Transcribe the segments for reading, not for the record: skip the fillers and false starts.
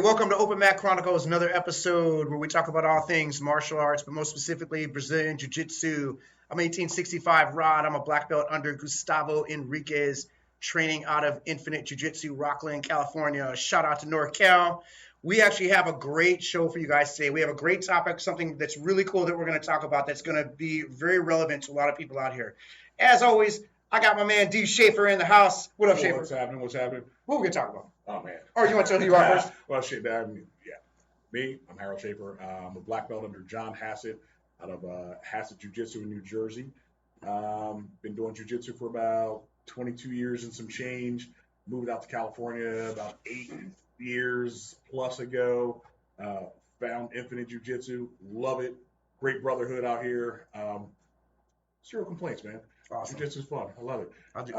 welcome to OpenMatChronicles, another episode where we talk about all things martial arts, but most specifically Brazilian Jiu-Jitsu. I'm 1865 Rod. I'm a black belt under Gustavo Enriquez, training out of Infinite Jiu-Jitsu, Rockland, California. Shout out to NorCal. We actually have a great show for you guys today. We have a great topic, something that's really cool that we're going to talk about that's going to be very relevant to a lot of people out here. As always, I got my man D. Schaefer in the house. What up, Schaefer? What's happening? What are we going to talk about? Oh, man. Or you want to tell who you are first? Well, shit, me, I'm Harold Schaefer. I'm a black belt under John Hassett out of Hassett Jiu-Jitsu in New Jersey. Been doing Jiu-Jitsu for about 22 years and some change. Moved out to California about 8 years plus ago. Found Infinite Jiu-Jitsu. Love it. Great brotherhood out here. Zero complaints, man. Awesome. Jiu-Jitsu's fun. I love it. I do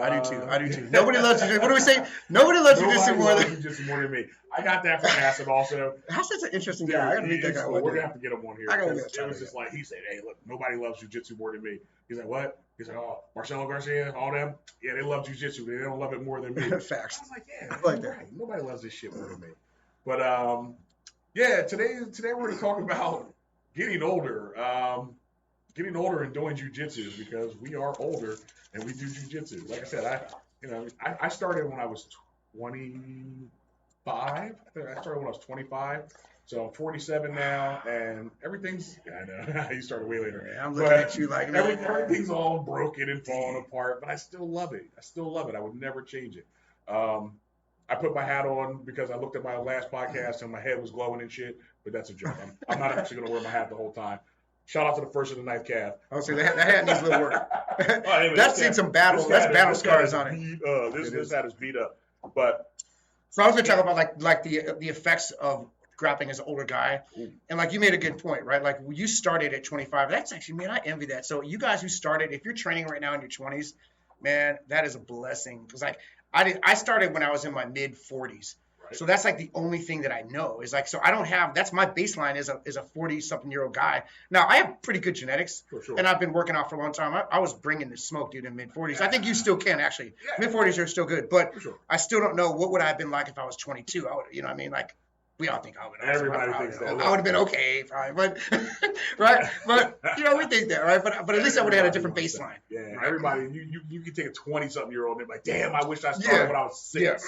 too. Nobody loves Jiu-Jitsu. What do we say? Nobody loves Jiu-Jitsu more than me. I got that from Hassett also. Hassett's an interesting guy. I gotta meet that guy. We're gonna have to get him on here. It was just like he said, "Hey, look, nobody loves Jiu-Jitsu more than me." He's like, "What?" He's like, "Oh, Marcelo Garcia, all them. Yeah, they love Jiu-Jitsu. They don't love it more than me." Facts. I was like, "Yeah, that. Nobody loves this shit more than me." But today we're gonna talk about getting older. Getting older and doing jiu-jitsu because we are older and we do jiu-jitsu. Like I said, I started when I was 25. I started when I was 25. So I'm 47 now, and everything's. I know you started way later. Yeah, I'm looking at you like everything's all broken and falling apart, but I still love it. I would never change it. I put my hat on because I looked at my last podcast and my head was glowing and shit, but that's a joke. I'm not actually going to wear my hat the whole time. Shout out to the first of the ninth calf. I would say that hat needs a little work. That's seen some battle. That's battle scars on it. This hat is beat up. But so I was going to talk about like the effects of grappling as an older guy, and like you made a good point, right? Like you started at 25. That's actually, man, I envy that. So you guys who started, if you're training right now in your 20s, man, that is a blessing. Because like I started when I was in my mid 40s. So that's like the only thing that I know is like, so I don't have, that's my baseline is a 40 something year old guy. Now I have pretty good genetics and I've been working out for a long time. I was bringing the smoke, dude, in mid 40s. I think you still can actually. Mid 40s are still good, but I still don't know what would I have been like if I was 22. I would, you know what I mean? Like we all think I would. Everybody thinks that. I would have been okay, probably, but right. But you know, we think that, right? But at least I would have had a different baseline. Yeah. Right? Everybody, you can take a 20 something year old and be like, damn, I wish I started when I was 6. Yeah.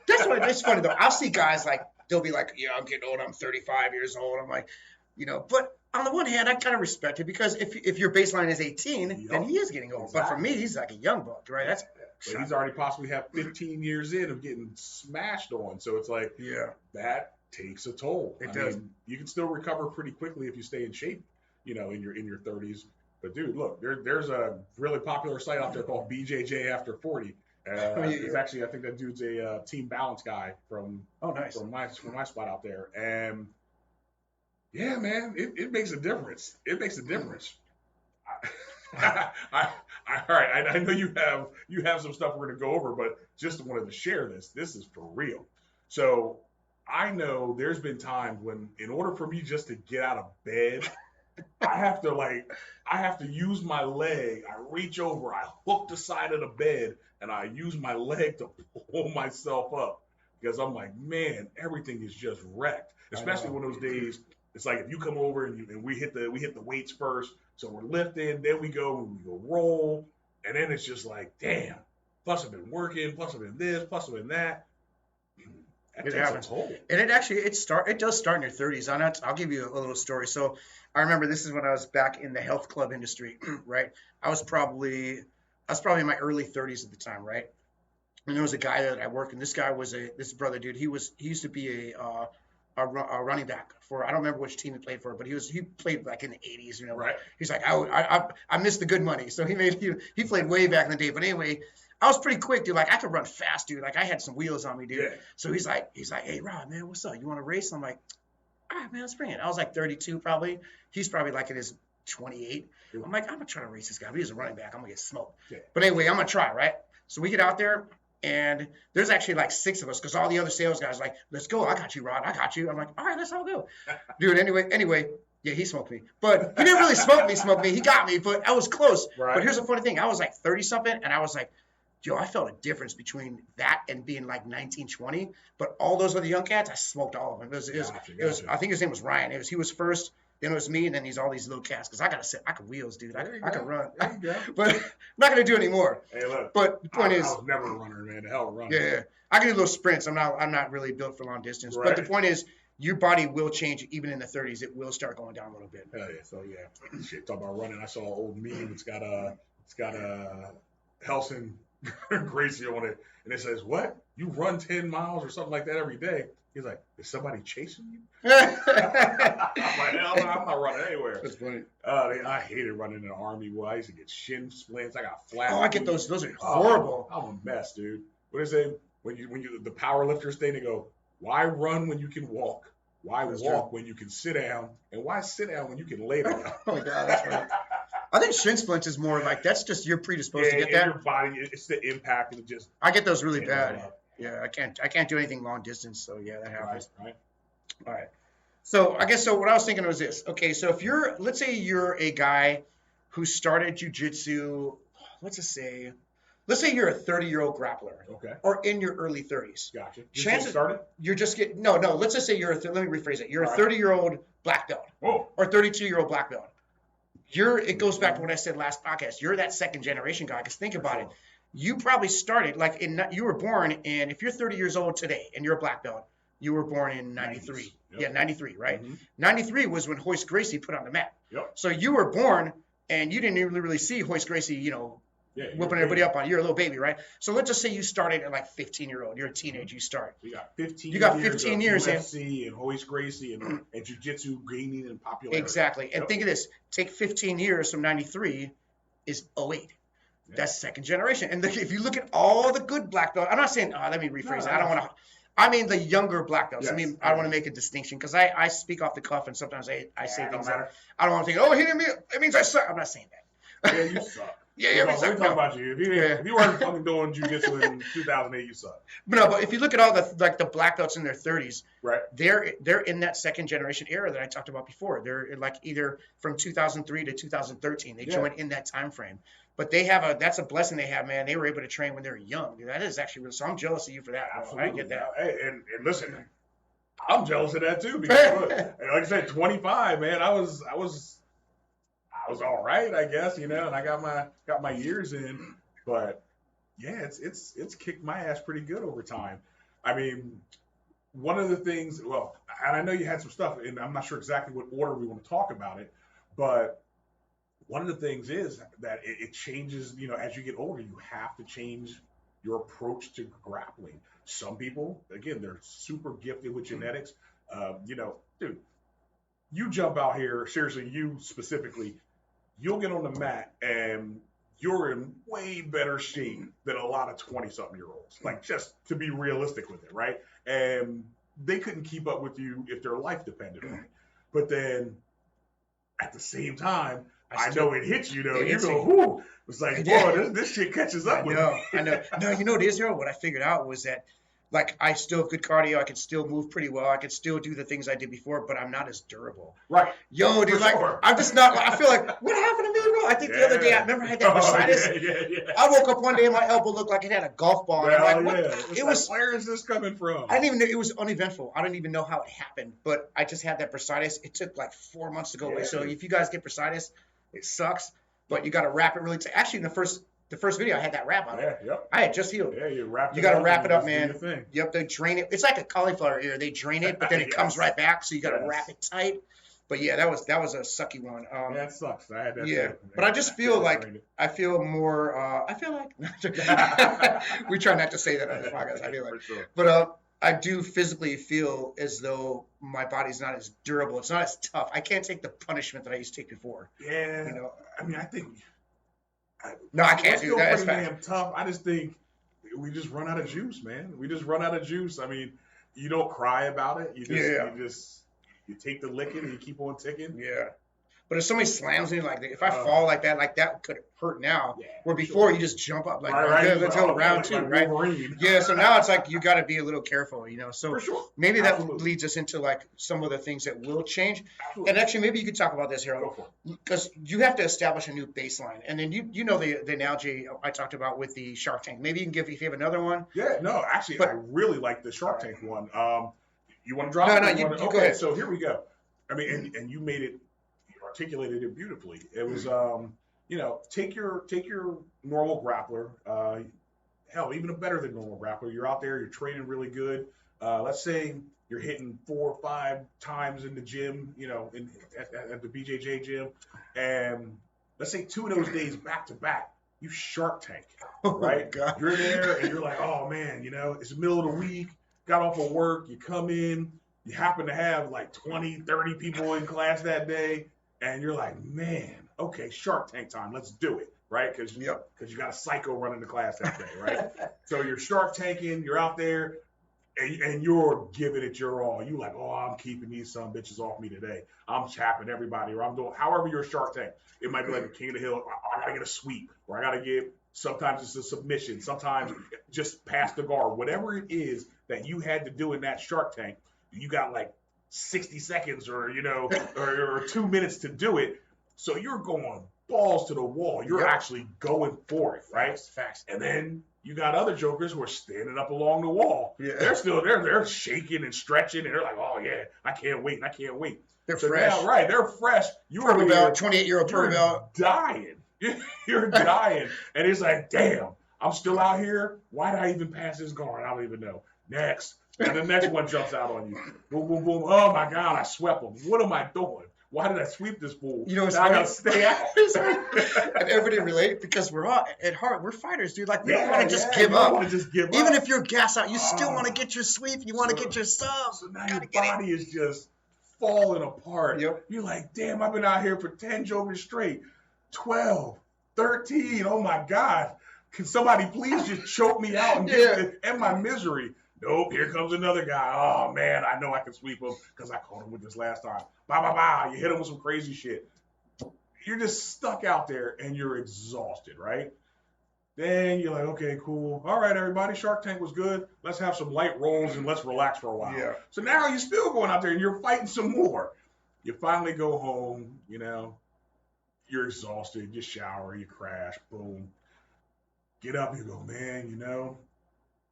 That's what it's funny though. I'll see guys like they'll be like, "Yeah, I'm getting old. I'm 35 years old." I'm like, you know. But on the one hand, I kind of respect it because if your baseline is 18, then he is getting old. Exactly. But for me, he's like a young buck, right? That's but he's already possibly have 15 years in of getting smashed on. So it's like, that takes a toll. It does. Mean, you can still recover pretty quickly if you stay in shape, you know, in your 30s. But dude, look, there's a really popular site out there called BJJ After 40. It's actually, I think that dude's a Team Balance guy from from my spot out there, and yeah, man, it makes a difference. It makes a difference. All right, I know you have some stuff we're gonna go over, but just wanted to share this. This is for real. So I know there's been times when, in order for me just to get out of bed, I have to use my leg. I reach over, I hook the side of the bed, and I use my leg to pull myself up because I'm like, man, everything is just wrecked. Especially when those days, it's like if you come over and we hit the weights first, so we're lifting, then we go roll, and then it's just like, damn. Plus I've been working, plus I've been this, plus I've been that. It happens. And it does start in your 30s. I'll give you a little story. So I remember this is when I was back in the health club industry, right? I was probably in my early 30s at the time, right? And there was a guy that I worked, and this guy was this brother, dude. He used to be a running back for, I don't remember which team he played for, but he played like in the 80s, you know. Right. He's like, I missed the good money, so he played way back in the day. But anyway, I was pretty quick, dude. Like I could run fast, dude. Like I had some wheels on me, dude. Yeah. So he's like, hey, Rob, man, what's up? You want to race? I'm like, all right, man, let's bring it. I was like 32 probably. He's probably like in his 28. I'm like, I'm gonna try to race this guy. But he's a running back. I'm gonna get smoked. Yeah. But anyway, I'm gonna try, right? So we get out there, and there's actually like 6 of us because all the other sales guys are like, let's go. I got you, Rod. I got you. I'm like, all right, let's all go, dude. Anyway. Yeah, he smoked me. But he didn't really smoke me. He got me, but I was close. Right. But here's the funny thing. I was like 30-something, and I was like, yo, I felt a difference between that and being like 19, 20. But all those other young cats, I smoked all of them. It was I think his name was Ryan. He was first, then it was me, and then all these little cats. Because I could wheels, dude. I could run. There you go. But I'm not gonna do it anymore. Hey, look. But the point is, I was never a runner, man. The hell of a runner. Yeah. I can do little sprints. I'm not really built for long distance. Right. But the point is, your body will change even in the 30s. It will start going down a little bit. Hell yeah. So yeah, shit. Talk about running. I saw an old meme. It's got Helson Gracie on it, and it says, "What? You run 10 miles or something like that every day?" He's like, "Is somebody chasing you?" I'm like, "Hell no, I'm not running anywhere." That's funny. I hated running in the Army. Boy, I used to get shin splints. I got flat. Oh, I get those. Those are horrible. I'm a mess, dude. What is it? When you the power lifters thing, they go, "Why run when you can walk? Why walk when you can sit down? And why sit down when you can lay down?" Oh my God, that's right. I think shin splints is more like that's just you're predisposed to get that. Your body, it's the impact and just. I get those really bad. Yeah, I can't do anything long distance, so yeah, that happens. Right. All right. So I guess what I was thinking was this. Okay, so if let's say you're a guy who started jiu-jitsu, let's say you're a 30-year-old grappler. Okay. Or in your early 30s. Gotcha. Chances started? You're just getting no. Let's just say let me rephrase it. You're a 30-year-old black belt. Oh. Or 32-year-old black belt. It goes back to what I said last podcast. You're that second generation guy. Because think about it. You probably started you were born in, if you're 30 years old today and you're a black belt, you were born in 93. Yep. Yeah, 93, right? Mm-hmm. 93 was when Hoist Gracie put on the map. Yep. So you were born and you didn't even really see Hoist Gracie, whooping everybody up on. You're a little baby, right? So let's just say you started at like 15-year-old. You're a teenager. You start. You got 15. You got 15 years in UFC and Hoist Gracie and jiu-jitsu gaining in popularity. Exactly. And think of this: take 15 years from 93 is 08. Yeah. That's second generation. And if you look at all the good black belts, I'm not saying. Let me rephrase it. I don't want to. I mean the younger black belts. Yes. I mean I want to make a distinction because I speak off the cuff and sometimes I say things that I don't want to think. Oh, he didn't mean it means I suck. I'm not saying that. Yeah, you suck. Yeah, we're talking about you. If you weren't fucking doing jiu-jitsu in 2008, you suck. But if you look at all the black belts in their 30s, right? They're in that second generation era that I talked about before. They're like either from 2003 to 2013. They joined in that time frame. But that's a blessing they have, man. They were able to train when they were young. Dude, that is actually real. So I'm jealous of you for that. Absolutely. I get that. Hey, and listen, I'm jealous of that too because look, like I said, 25, man. I was all right, I guess, and I got my years in, but yeah, it's kicked my ass pretty good over time. I mean, one of the things, and I know you had some stuff, and I'm not sure exactly what order we want to talk about it, but one of the things is that it changes, as you get older, you have to change your approach to grappling. Some people, again, they're super gifted with genetics. Dude, you jump out here, seriously, you specifically, you'll get on the mat and you're in way better shape than a lot of 20-something-year-olds. Like, just to be realistic with it, right? And they couldn't keep up with you if their life depended on it. But then, at the same time, I know it hits you, though. You go, whoo. It's like, boy, this shit catches up with me. I know. No, you know what it is, What I figured out was that, like, I still have good cardio. I can still move pretty well. I can still do the things I did before, but I'm not as durable. Right. Yo, dude, I'm just not. I feel like, what happened to me, bro? I think the other day, I remember I had that bursitis. Yeah. I woke up one day and my elbow looked like it had a golf ball. Well, I'm like, what? Where is this coming from? I didn't even know. It was uneventful. I didn't even know how it happened, but I just had that bursitis. It took like 4 months to go away. So if you guys get bursitis, it sucks, but you got to wrap it really tight. Actually, in the first video, I had that wrap on it. Yeah, yep. I had just healed. Yeah, you wrap it up. You got to wrap it up, man. Yep, they drain it. It's like a cauliflower ear. They drain it, but then it comes right back, so you got to wrap it tight. But yeah, that was a sucky one. Yeah, it sucks. I had that. Yeah, but I just feel like I feel more. I feel like we try not to say that on the podcast. I feel like, sure. But I do physically feel as though my body's not as durable. It's not as tough. I can't take the punishment that I used to take before. Yeah, I mean, I think. I can't do that. It's pretty damn tough. I just think we just run out of juice, man. We just run out of juice. I mean, you don't cry about it. You take the licking and you keep on ticking. Yeah. But if somebody slams me like if I fall like that could hurt now. Yeah, where before you just jump up like let's go round 2, like right? Wolverine. Yeah. So now it's like you got to be a little careful, So For sure. maybe that Absolutely. leads us into like some of the things that will change. Absolutely. And actually, maybe you could talk about this, Harold, because you have to establish a new baseline, and then you know the analogy I talked about with the Shark Tank. Maybe you can give if you have another one. Yeah. No, actually, I really like the Shark Tank one. You want to drop? No, you okay, go ahead. So here we go. I mean, and you made it, you articulated it beautifully. It was, take your normal grappler, hell, even a better than normal grappler. You're out there, you're training really good. Let's say you're hitting 4 or 5 times in the gym, at the BJJ gym, and let's say 2 of those days back to back, you Shark Tank, right? Oh, you're there and you're like, oh man, it's the middle of the week. Got off of work, you come in, you happen to have like 20, 30 people in class that day, and you're like, man, okay, Shark Tank time, let's do it, right? Because you got a psycho running the class that day, right? So you're Shark Tanking, you're out there, and you're giving it your all. You like, oh, I'm keeping these some bitches off me today. I'm chapping everybody, or I'm doing however you're a Shark Tank. It might be like a King of the Hill, I gotta get a sweep, or I gotta get, sometimes it's a submission, sometimes just pass the guard, whatever it is that you had to do in that Shark Tank, you got like 60 seconds or 2 minutes to do it. So you're going balls to the wall. You're actually going for it, right? Facts. And then you got other jokers who are standing up along the wall. Yeah. They're shaking and stretching, and they're like, oh yeah, I can't wait. They're fresh. Now, right, they're fresh. You're 28-year-old Purvell. Dying. You're dying. And it's like, damn, I'm still out here. Why did I even pass this guard? I don't even know. Next. And the next one jumps out on you. Boom, boom, boom. Oh my God, I swept him. What am I doing? Why did I sweep this fool? It's I gotta stay out. And everybody relate because we're all at heart, we're fighters, dude. Like we don't want to just give up. Even if you're gas out, you still want to get your sweep. You want to get your sub. So now your body is just falling apart. Yep. You're like, damn, I've been out here for 10 jokers straight. 12, 13. Oh my God. Can somebody please just choke me out and end my misery? Nope, here comes another guy. Oh man, I know I can sweep him because I caught him with this last time. You hit him with some crazy shit. You're just stuck out there and you're exhausted, right? Then you're like, okay, cool. All right, everybody, Shark Tank was good. Let's have some light rolls and let's relax for a while. Yeah. So now you're still going out there and you're fighting some more. You finally go home, you're exhausted, you shower, you crash, boom. Get up, you go, man,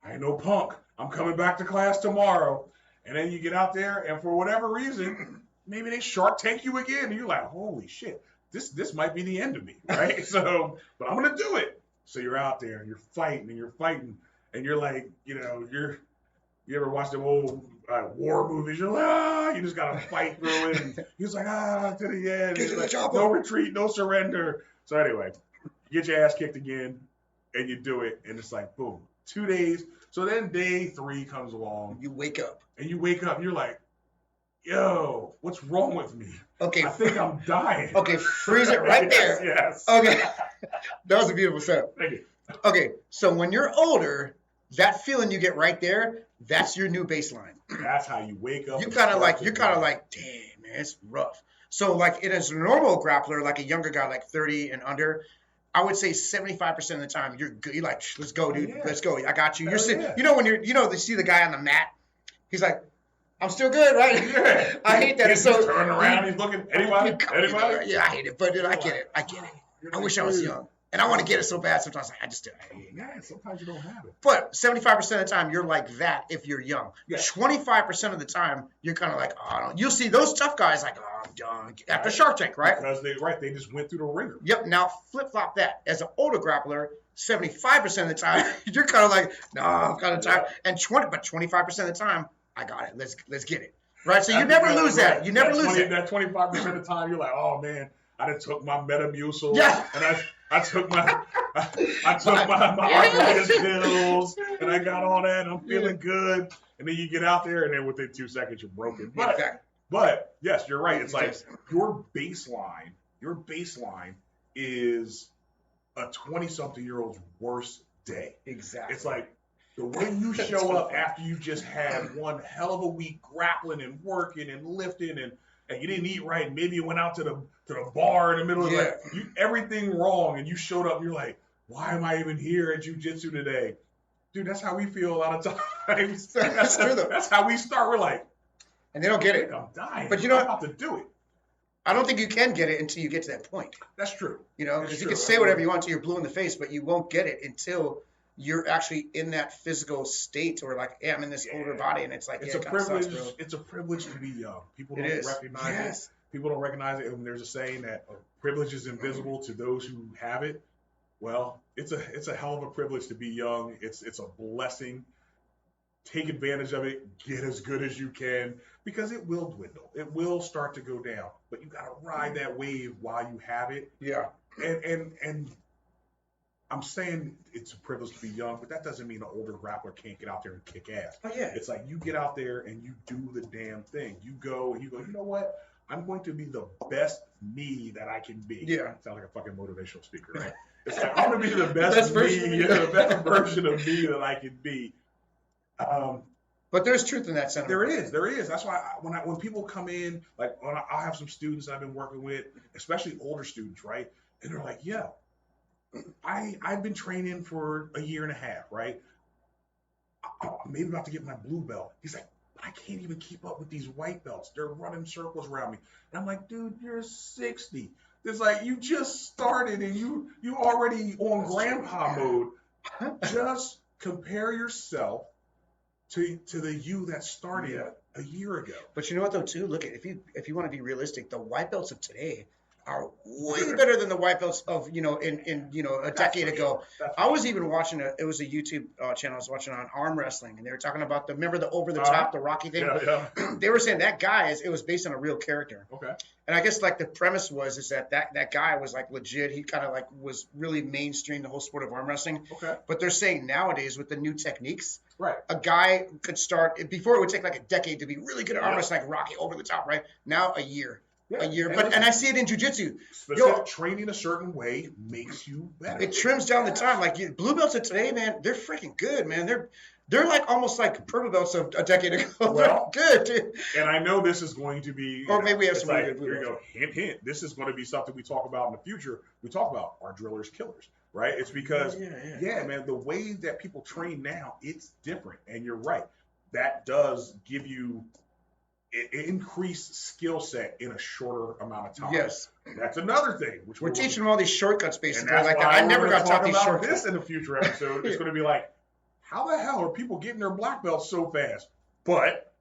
I ain't no punk. I'm coming back to class tomorrow. And then you get out there, and for whatever reason, maybe they Shark Tank you again. And you're like, holy shit, this might be the end of me, right? But I'm going to do it. So you're out there, and you're fighting, and you're like, you ever watch them old war movies? You're like, you just got to fight through it. And he's like, to the end. He's like, no retreat, no surrender. So anyway, you get your ass kicked again, and you do it, and it's like, boom, 2 days. So then day 3 comes along. You wake up. And you're like, yo, what's wrong with me? Okay. I think I'm dying. Okay, freeze it right there. Yes. Okay. That was a beautiful setup. Thank you. Okay, so when you're older, that feeling you get right there, that's your new baseline. That's how you wake up. You're kind of like, damn, man, it's rough. So like it is a normal grappler, like a younger guy, like 30 and under, I would say 75% of the time you're good. You're like, let's go, dude. Yeah. Let's go. I got you. You're sitting. Yeah. When they see the guy on the mat, he's like, I'm still good, right? Yeah. I hate that. He's so turning around. He's looking. Anybody? Yeah, I hate it, but dude, I get it. I wish I was young, and I want to get it so bad. Sometimes I just do. Sometimes you don't have it. But 75% of the time you're like that if you're young. Yeah. 25% of the time you're kind of like, oh, you'll see those tough guys like, oh, I'm done after Shark Tank, right? Because they just went through the ringer. Yep. Now flip flop that. As an older grappler, 75% of the time you're kind of like, no, I'm kind of tired. And 25% of the time, I got it. Let's get it. Right. So you never lose that. You never lose it. That 25% of the time you're like, oh man, I done took my Metamucil. Yeah. And I took my arthritis pills and I got all that and I'm feeling good. And then you get out there and then within 2 seconds you're broken. But yes, you're right. It's like your baseline is a 20-something-year-old's worst day. Exactly. It's like the way you show up after you just had one hell of a week grappling and working and lifting and you didn't eat right, and maybe you went out to the bar in the middle of everything wrong, and you showed up and you're like, why am I even here at jiu-jitsu today? Dude, that's how we feel a lot of times. That's true though. That's how we start. We're like, and they don't get it. I'm dying. But I'm about to do it. I don't think you can get it until you get to that point. That's true. Because you can say whatever you want till you're blue in the face, but you won't get it until you're actually in that physical state where like, I'm in this older body, and it's like, it's a privilege. It's a privilege to be young. People don't recognize it. People don't recognize it. And there's a saying that privilege is invisible to those who have it. Well, it's a hell of a privilege to be young. It's a blessing. Take advantage of it. Get as good as you can, because it will dwindle. It will start to go down. But you got to ride that wave while you have it. Yeah. And I'm saying it's a privilege to be young, but that doesn't mean an older grappler can't get out there and kick ass. Oh yeah. It's like you get out there and you do the damn thing. You go, you know what? I'm going to be the best me that I can be. Yeah. Sound like a fucking motivational speaker, right? It's like, I'm going to be the best me, the best version of me that I can be. But there's truth in that sentiment. There is. That's why when people come in, like I'll have some students that I've been working with, especially older students, right? And they're like, yeah, I've been training for a year and a half, right? I'm maybe about to get my blue belt. He's like, I can't even keep up with these white belts. They're running circles around me. And I'm like, dude, you're 60. It's like, you just started and you already on grandpa mode. Just compare yourself to the you that started a year ago. But you know what though too? Look, if you want to be realistic, the white belts of today are way better than the white belts of in a decade ago. I was even watching it was a YouTube channel I was watching on arm wrestling, and they were talking about remember the over the top, the Rocky thing. Yeah. They were saying that guy it was based on a real character. Okay. And I guess like the premise is that guy was like legit. He kind of like was really mainstream the whole sport of arm wrestling. Okay. But they're saying nowadays with the new techniques, right, a guy could start before it would take like a decade to be really good at arm wrestling, like Rocky over the top, right? Now a year. Yeah. A year, and I see it in jiu-jitsu. Training a certain way makes you better. It trims down the time. Like blue belts of today, man, they're freaking good, man. They're like almost like purple belts of a decade ago. Well, good, dude. And I know this is going to be. Or maybe we have some really good blue belts. Here you go. Hint. This is going to be something we talk about in the future. We talk about our drillers, killers, right? It's because, man, the way that people train now, it's different. And you're right. That does give you increased skill set in a shorter amount of time. Yes, that's another thing. Which we're teaching them all these shortcuts, basically. And like that. I never got taught these shortcuts. This in a future episode, it's going to be like, how the hell are people getting their black belts so fast? But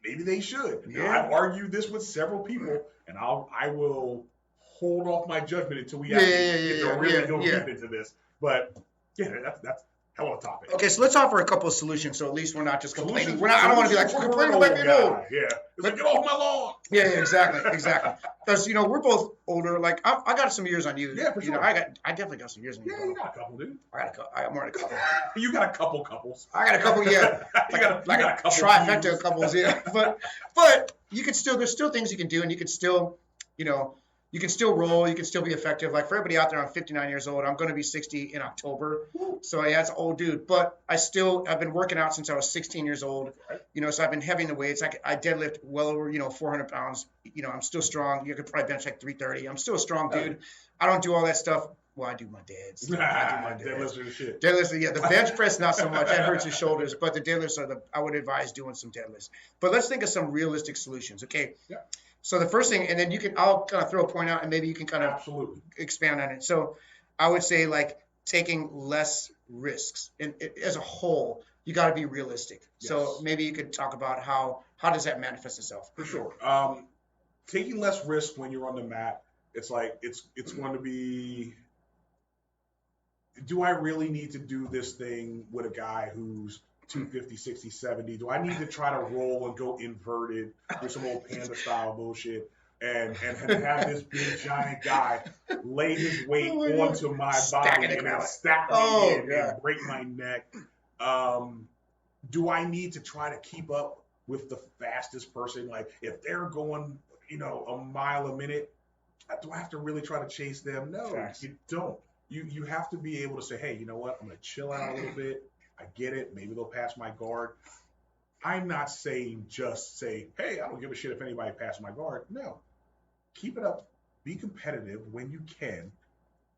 maybe they should. Yeah. I've argued this with several people, and I will hold off my judgment until we actually get to really go deep into this. But that's hell of a topic. Okay, so let's offer a couple of solutions, so at least we're not just complaining. I don't want to be like, we're complaining about being old. Yeah, but get off my lawn. Yeah, exactly. Because we're both older. Like I got some years on you. Yeah, for sure. I definitely got some years on you. Yeah, you got a couple, dude. I got more than a couple. You got a couple couples. I got a couple, yeah. you got a couple trifecta of couples, yeah. But you can still, there's still things you can do, and you can still, you can still roll. You can still be effective. Like for everybody out there, I'm 59 years old. I'm going to be 60 in October. So yeah, it's an old dude. But I've been working out since I was 16 years old. So I've been heavy in the weights. I deadlift well over, 400 pounds. I'm still strong. You could probably bench like 330. I'm still a strong dude. I don't do all that stuff. Well, I do my dad's. Deadlifts are the shit. Deadlifts, yeah. The bench press, not so much. That hurts your shoulders. But the deadlifts I would advise doing some deadlifts. But let's think of some realistic solutions, okay? Yeah. So the first thing, and then I'll kind of throw a point out, and maybe you can kind of absolutely expand on it. So I would say like taking less risks, and as a whole, you got to be realistic. Yes. So maybe you could talk about how does that manifest itself? For sure. Taking less risk when you're on the mat, it's like it's going to be. Do I really need to do this thing with a guy who's 250, 60, 70? Do I need to try to roll and go inverted with some old panda style bullshit and have this big giant guy lay his weight onto my body and then stack me in and break my neck? Do I need to try to keep up with the fastest person? Like if they're going, a mile a minute, do I have to really try to chase them? No, you don't. You have to be able to say, hey, you know what? I'm going to chill out a little bit. I get it. Maybe they'll pass my guard. I'm not saying just say, hey, I don't give a shit if anybody passes my guard. No. Keep it up. Be competitive when you can,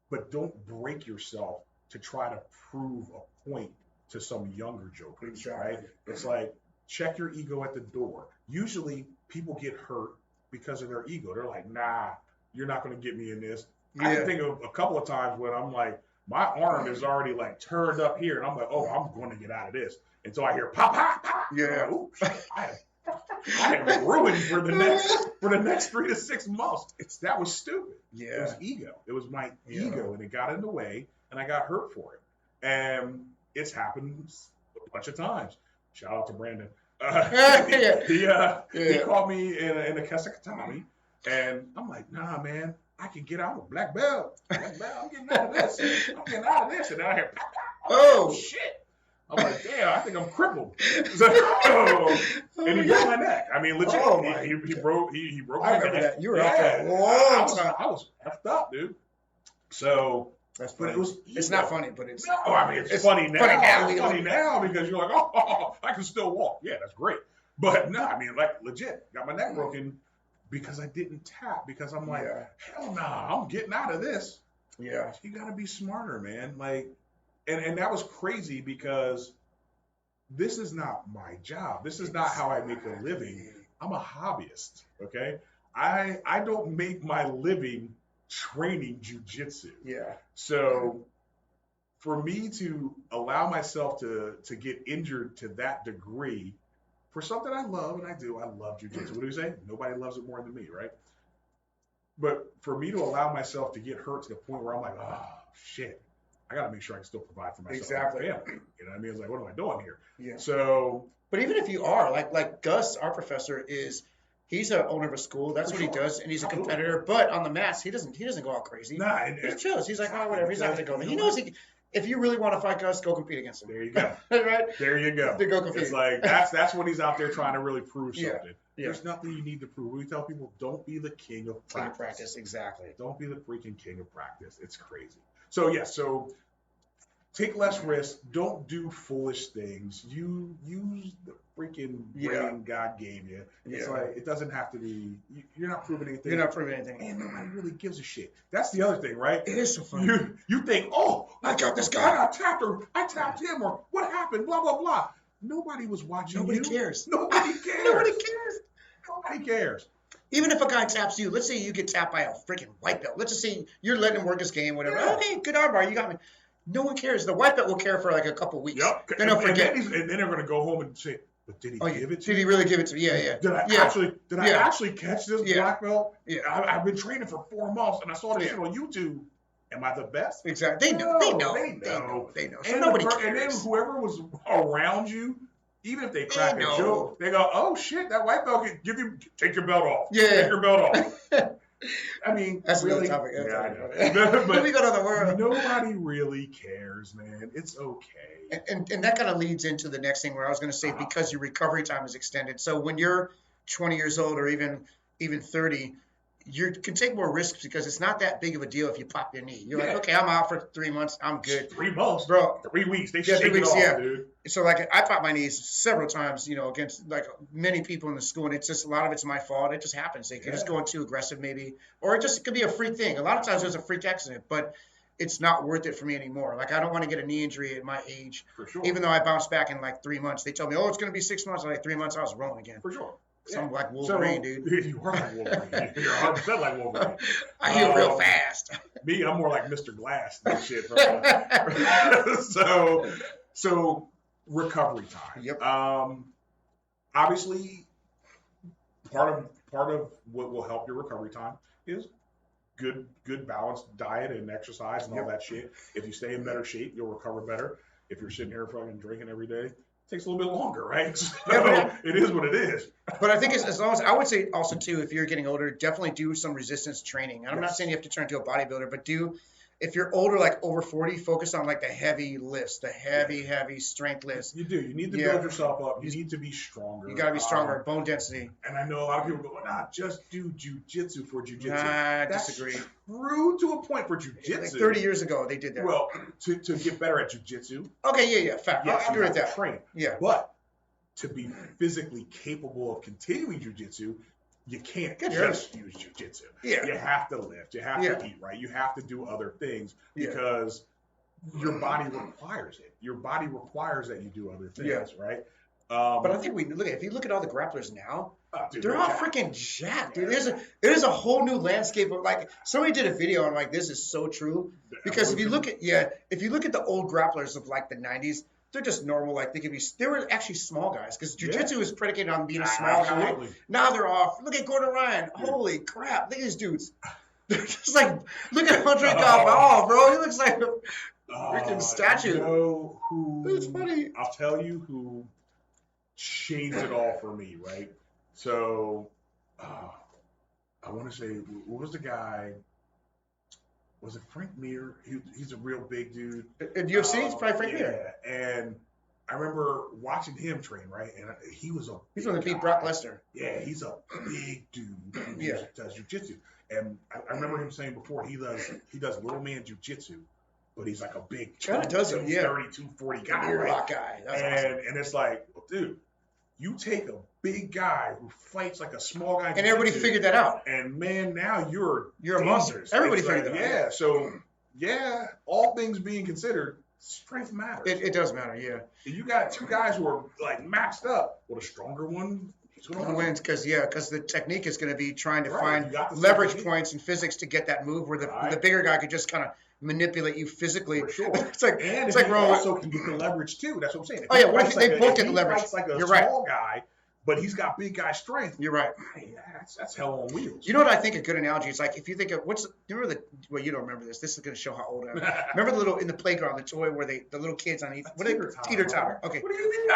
but don't break yourself to try to prove a point to some younger jokers, right? It's like, check your ego at the door. Usually people get hurt because of their ego. They're like, nah, you're not going to get me in this. Yeah. I can think of a couple of times when I'm like, my arm is already like turned up here, and I'm like, oh, I'm going to get out of this. And so I hear pop, pop, pop. Yeah. Like, oops, I am ruined for the next 3 to 6 months. That was stupid. Yeah. It was ego. It was my ego, and it got in the way, and I got hurt for it. And it's happened a bunch of times. Shout out to Brandon. He called me in a Kesekatami, and I'm like, nah, man, I can get out of black belt. Black belt, I'm getting out of this. I'm getting out of this. And then I hear, oh, shit. I'm like, damn, I think I'm crippled. And he broke my neck. I mean, legit. He broke my neck. That. You were out for a long time. I was effed up, dude. So, that's funny. It's not funny, but it's. No, I mean, it's funny now. It's funny now because you're like, oh, I can still walk. Yeah, that's great. But no, I mean, like, legit, got my neck broken because I didn't tap, because I'm like, hell nah, I'm getting out of this. Yeah. You got to be smarter, man. Like, and that was crazy because this is not my job. This is not how I make a living. I'm a hobbyist, okay? I don't make my living training jujitsu. Yeah. So for me to allow myself to get injured to that degree for something I love, and I do, I love jujitsu. What do you say? Nobody loves it more than me, right? But for me to allow myself to get hurt to the point where I'm like, oh, shit, I got to make sure I can still provide for myself. Exactly. And my family. You know what I mean? It's like, what am I doing here? Yeah. So. But even if you are, like Gus, our professor, he's an owner of a school. That's what he does, and he's a competitor. But on the mats, he doesn't go out crazy. Nah, he chills. He's like, oh, whatever. He's not going to go there. He knows if you really want to fight Gus, go compete against him. There you go. Right? There you go. To go compete. It's like that's when he's out there trying to really prove something. Yeah. There's nothing you need to prove. We tell people, don't be the king of practice. King of practice, exactly. Don't be the freaking king of practice. It's crazy. So take less risk. Don't do foolish things. You use the freaking brain God gave you. It's like, it doesn't have to be, you're not proving anything. You're not proving anything. And nobody really gives a shit. That's the other thing, right? It is so funny. You think, oh, I got this guy. I got tapped, or I tapped him, or what happened, blah, blah, blah. Nobody was watching Nobody cares. Nobody cares. Nobody cares. Nobody cares. Even if a guy taps you, let's say you get tapped by a freaking white belt. Let's just say you're letting him work his game, whatever. Yeah. Okay, good armbar, you got me. No one cares. The white belt will care for like a couple weeks. Yep. Then they'll forget. And then they're going to go home and say, but did he give it to you? Did he really give it to me? Yeah. Did I actually catch this black belt? Yeah. I've been training for 4 months, and I saw this shit on YouTube. Am I the best? Exactly. They know. So nobody cares. And then whoever was around you, even if they crack a joke, they go, oh, shit, that white belt can take your belt off. Yeah. Take your belt off. I mean, that's really, topic. I know. But we go to the world. Nobody really cares, man. It's okay. And that kind of leads into the next thing where I was going to say, because your recovery time is extended. So when you're 20 years old or even 30, you can take more risks because it's not that big of a deal if you pop your knee. You're like, okay, I'm out for 3 months. I'm good. 3 months, bro. 3 weeks. They shake it off, dude. So like I popped my knees several times, against like many people in the school, and it's just a lot of it's my fault. It just happens. Like, you're just going too aggressive, maybe, or it could be a freak thing. A lot of times it was a freak accident, but it's not worth it for me anymore. Like, I don't want to get a knee injury at my age. For sure. Even though I bounced back in like 3 months, they told me, it's going to be 6 months. Like 3 months, I was rolling again. For sure. I'm like Wolverine, dude. You are like Wolverine. You're 100% like Wolverine. I heal real fast. Me, I'm more like Mr. Glass and shit. So recovery time. Yep. Obviously, part of what will help your recovery time is good balanced diet and exercise and all that shit. If you stay in better shape, you'll recover better. If you're sitting here fucking drinking every day, takes a little bit longer, right? So it is what it is. But I think as long as, I would say also too, if you're getting older, definitely do some resistance training. And I'm not saying you have to turn into a bodybuilder, but if you're older, like over 40, focus on like the heavy lifts, the heavy strength lifts. You do. You need to build yourself up. You need to be stronger. You got to be stronger, bone density. And I know a lot of people go, just do jujitsu for jujitsu. I disagree. True to a point for jujitsu. Like 30 years ago, they did that. Well, to get better at jujitsu. Okay, fact. Yes, I agree with that. Train. Yeah. But to be physically capable of continuing jujitsu, you can't Good just use jujitsu. Yeah. You have to lift. You have to eat right. You have to do other things because your body requires it. Your body requires that you do other things, right? But I think if you look at all the grapplers now, they're all freaking jacked, dude. There's a whole new landscape of like somebody did a video and like this is so true because if you look at the old grapplers of like the 90s, they're just normal. Like they were actually small guys because jiu-jitsu is predicated on being a small guy. Now they're off. Look at Gordon Ryan. Holy crap! Look at these dudes. They're just like look at Andre Galvao, bro. He looks like a freaking statue. You know who? It's funny. I'll tell you who changed it all for me, right? So, I want to say, what was the guy? Was it Frank Mir? He's a real big dude. In UFC, it's probably Frank Mir. And I remember watching him train, right? And he was he's going to beat Brock Lesnar. Yeah, he's a big dude who does jiu-jitsu. And I remember him saying before he does little man jiu-jitsu, but he's like a big 230, 240 guy, right? Guy. And it's like, well, dude, you take a big guy who fights like a small guy, and everybody figured that out. And man, now you're a monster. Everybody figured that out. Yeah. So all things being considered, strength matters. It does matter. Yeah. If you got two guys who are like maxed up, well, the stronger one. Wins because the technique is going to be trying to find leverage points in physics to get that move where the bigger guy could just kind of manipulate you physically. For sure. it's like also can get the leverage too. That's what I'm saying. They both get the leverage. He's like a small guy, but he's got big guy strength. You're right. That's hell on wheels. You know what I think a good analogy is like if you think of you don't remember this. This is going to show how old I am. Remember the little in the playground, the toy where the little kids on each teeter totter. Okay. What do you mean?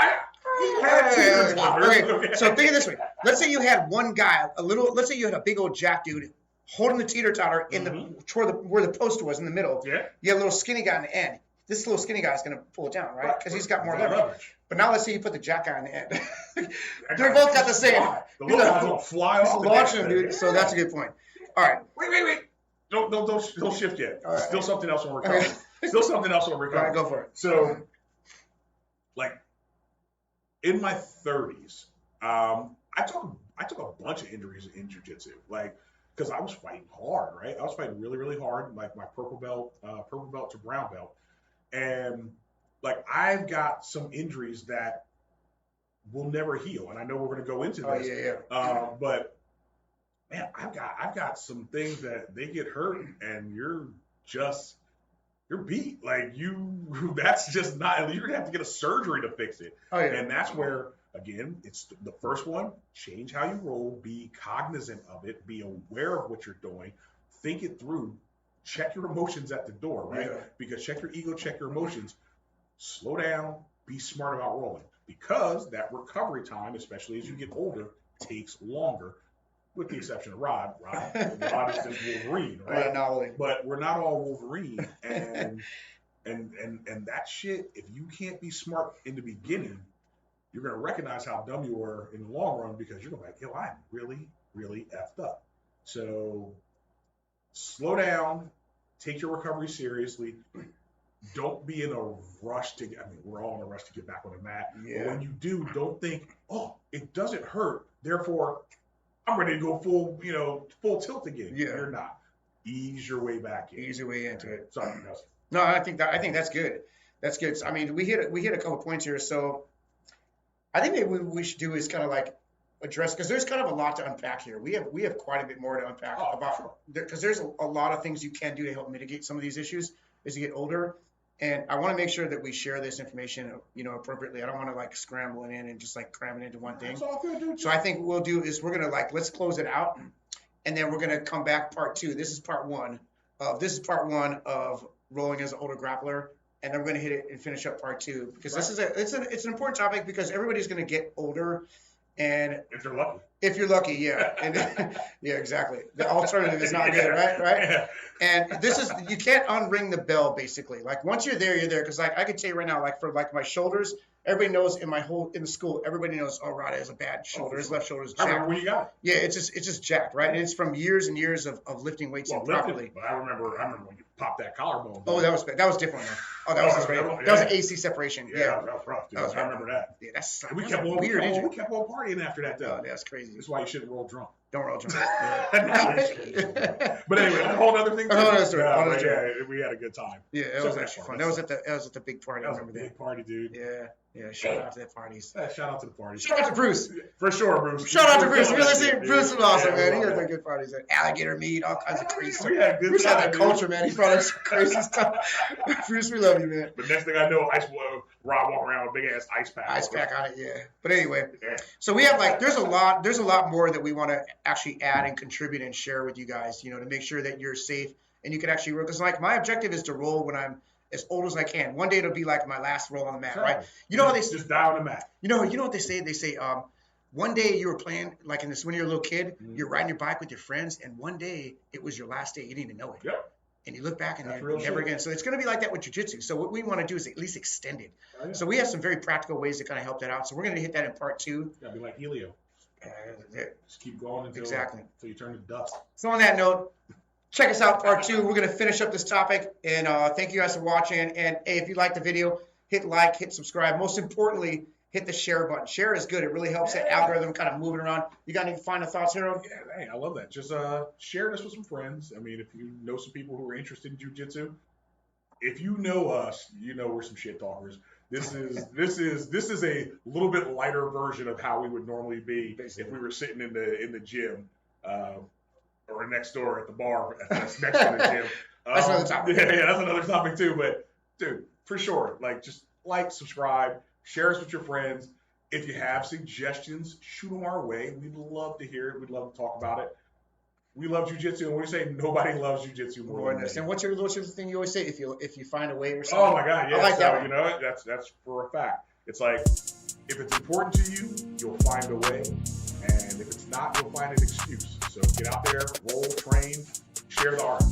Okay. So think of it this way. Let's say you had one guy, let's say you had a big old jack dude holding the teeter totter in where the post was in the middle. Yeah. You have a little skinny guy in the end. This little skinny guy is going to pull it down, right? Because he's got more leverage. But now let's say you put the jack guy in the end. They're both got the same. The little guy's going to fly off. Launching him, dude. So that's a good point. All right. Wait. Don't shift yet. Right. Still something else on recovery. Still something else on recovery. All right, go for it. So, like, in my 30s, I took a bunch of injuries in jiu-jitsu, like, because I was fighting hard, right? I was fighting really, really hard, like my purple belt to brown belt, and like I've got some injuries that will never heal, and I know we're going to go into this. But man, I've got some things that they get hurt, and you're beat. Like that's just not. You're gonna have to get a surgery to fix it. And that's where. Again, it's the first one, change how you roll, be cognizant of it, be aware of what you're doing, think it through, check your emotions at the door, right? Yeah. Because check your ego, check your emotions, slow down, be smart about rolling. Because that recovery time, especially as you get older, takes longer, with the exception of Rod. Rod is just Wolverine, right? But we're not all Wolverine, and that shit, if you can't be smart in the beginning, you're going to recognize how dumb you were in the long run because you're going to be like, yo, I'm really, really effed up. So slow down, take your recovery seriously. Don't be in a rush we're all in a rush to get back on the mat. Yeah. But when you do, don't think, oh, it doesn't hurt. Therefore, I'm ready to go full tilt again. Yeah. You're not. Ease your way back in. Ease your way into it. Sorry. No, I think that's good. That's good. I mean, we hit a couple points here. So I think maybe what we should do is kind of like address, because there's kind of a lot to unpack here. We have quite a bit more to unpack because there's a lot of things you can do to help mitigate some of these issues as you get older. And I want to make sure that we share this information, appropriately. I don't want to like scramble it in and just like cram it into one thing. That's all good, dude. So I think what we'll do is we're gonna let's close it out, and then we're gonna come back part 2. This is part one of rolling as an older grappler. And then we're going to hit it and finish up part 2 because this is it's an important topic because everybody's going to get older, and if they're lucky, If you're lucky, yeah. And yeah, exactly. The alternative is not good, right? Yeah. And this is, you can't unring the bell, basically. Like once you're there, you're there. Because like I could tell you right now, like for like my shoulders, everybody knows in the school, everybody knows, oh, Rada has a bad shoulder. His left shoulder is I remember jacked. when you got it. Yeah, it's just jacked, right? And it's from years and years of lifting weights improperly. But I remember when you popped that collarbone. Oh, that was different. Oh, that was great. That was an AC separation. Yeah, that was rough, dude. I remember that. Yeah, that's we kept on weird injury. We kept on partying after that, though. Oh, that's crazy. That's why you shouldn't roll drunk. Don't roll drunk. But anyway, a whole other thing. Yeah, we had a good time. Yeah, it was actually fun. That was at the big party. That was a big party, dude. Yeah. Shout out to that parties. Shout out to the parties. Shout out to Bruce. For sure, Bruce. Shout out to Bruce. You're listening. Bruce was awesome, man. He had good parties. Alligator meat, all kinds of crazy stuff. Bruce had that culture, man. He brought us some crazy stuff. Bruce, we love you, man. But next thing I know, Rob walking around with a big ass ice pack. Ice pack on it, yeah. But anyway, so we have there's a lot more that we want to actually add and contribute and share with you guys, to make sure that you're safe and you can actually roll. Because my objective is to roll when I'm as old as I can. One day it'll be like my last roll on the mat, right? You know how they just die on the mat. You know what they say? They say, one day you were playing like in this when you're a little kid, you're riding your bike with your friends, and one day it was your last day. You didn't even know it. Yep. And you look back and never again. So it's going to be like that with jiu-jitsu. So what we want to do is at least extend it. Oh, yeah. So we have some very practical ways to kind of help that out. So we're going to hit that in part 2. Gotta be like Helio. Just keep going until you turn to dust. So on that note, check us out part 2. We're going to finish up this topic. And thank you guys for watching. And hey, if you like the video, hit like, hit subscribe. Most importantly, hit the share button. Share is good. It really helps that algorithm kind of moving around. You got any final thoughts, Harold? Yeah, hey, I love that. Just share this with some friends. I mean, if you know some people who are interested in jiu-jitsu, if you know us, you know we're some shit talkers. This is a little bit lighter version of how we would normally be if we were sitting in the gym or next door at the bar next to the gym. That's another topic. Yeah, that's another topic too. But dude, for sure, just subscribe. Share us with your friends. If you have suggestions, shoot them our way. We'd love to hear it. We'd love to talk about it. We love jiu-jitsu, and we say nobody loves jiu-jitsu more than us. And what's your thing you always say? If you find a way or something. Oh my God, yeah. I like that one. That's for a fact. It's like if it's important to you, you'll find a way, and if it's not, you'll find an excuse. So get out there, roll, train, share the art.